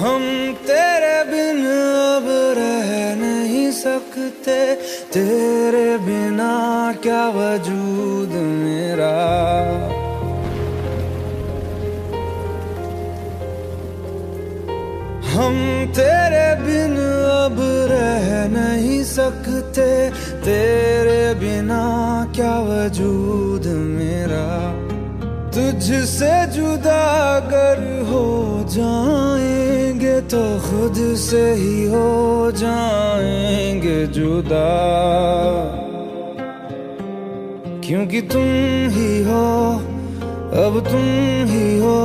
हम तेरे बिन अब रह नहीं सकते, तेरे बिना क्या वजूद मेरा। हम तेरे बिन अब रह नहीं सकते, तेरे बिना क्या वजूद मेरा। तुझसे जुदा अगर हो जाएंगे तो खुद से ही हो जाएंगे जुदा, क्योंकि तुम ही हो, अब तुम ही हो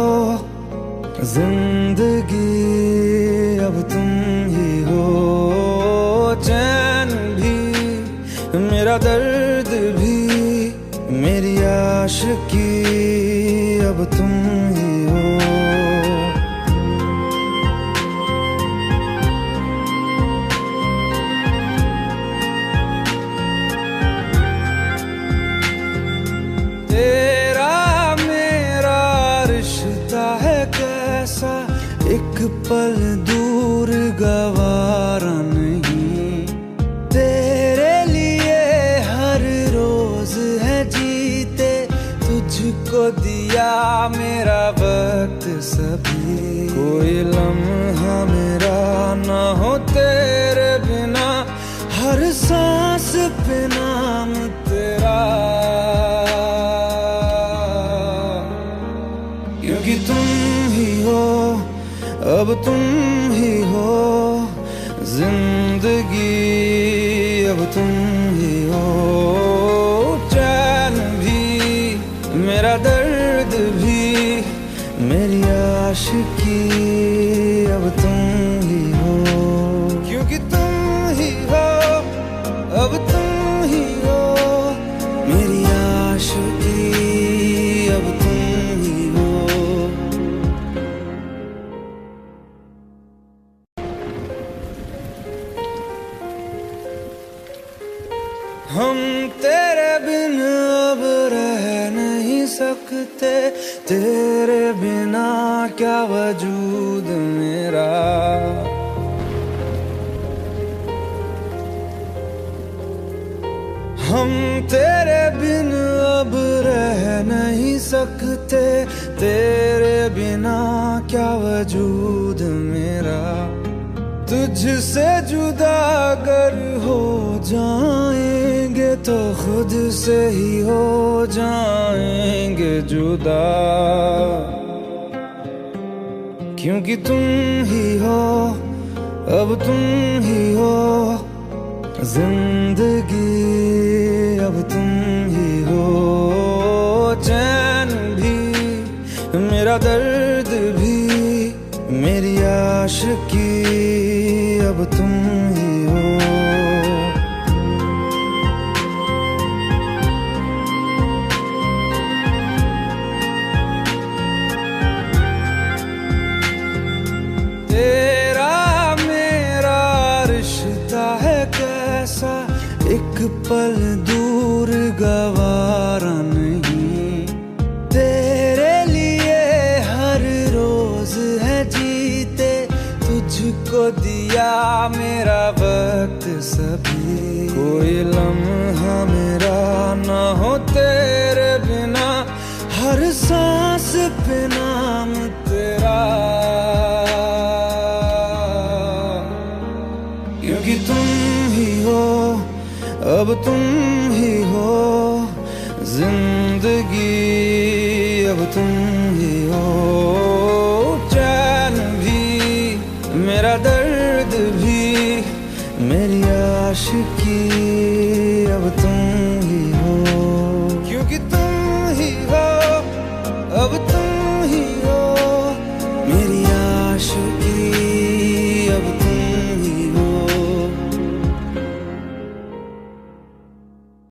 जिंदगी, अब तुम ही हो। चैन भी मेरा दर्द भी मेरी आशिकी, अब तुम ही हो। तेरा मेरा रिश्ता है कैसा, एक पल दूर गवारा नहीं। तेरे लिए हर रोज है जीते, तुझको दिया मेरा वक्त सभी। कोई लम्हा मेरा ना हो तेरे बिना, हर सांस पे नाम तेरा, क्योंकि तुम ही हो, अब तुम ही हो जिंदगी, अब तुम ही हो। चैन भी मेरा दर्द भी मेरी आशिकी, अब तुम ही हो, क्योंकि तुम ही हो, अब तुम ही हो मेरी आशिकी, अब तुम ही हो। हम तेरे बिन अब रह नहीं सकते, तेरे बिना क्या वजूद मेरा। हम तेरे बिन अब रह नहीं सकते, तेरे बिना क्या वजूद मेरा। तुझसे जुदा अगर हो जाएंगे तो खुद से ही हो जाएंगे जुदा, क्योंकि तुम ही हो, अब तुम ही हो जिंदगी, अब तुम ही हो। चैन भी मेरा दर्द भी मेरी आशिकी, अब तुम ही हो। तेरा मेरा रिश्ता है कैसा, एक पल दूर गवारा नहीं। तेरे लिए हर रोज है जीते, तुझको दिया मेरा वक्त सभी। कोई लम्हा मेरा ना हो तेरे बिना, हर सांस पे नाम तेरा, क्योंकि तुम ही हो, अब तुम ही हो जिंदगी, अब तुम ही हो। चैन भी मेरा दर्द भी मेरी आशिकी,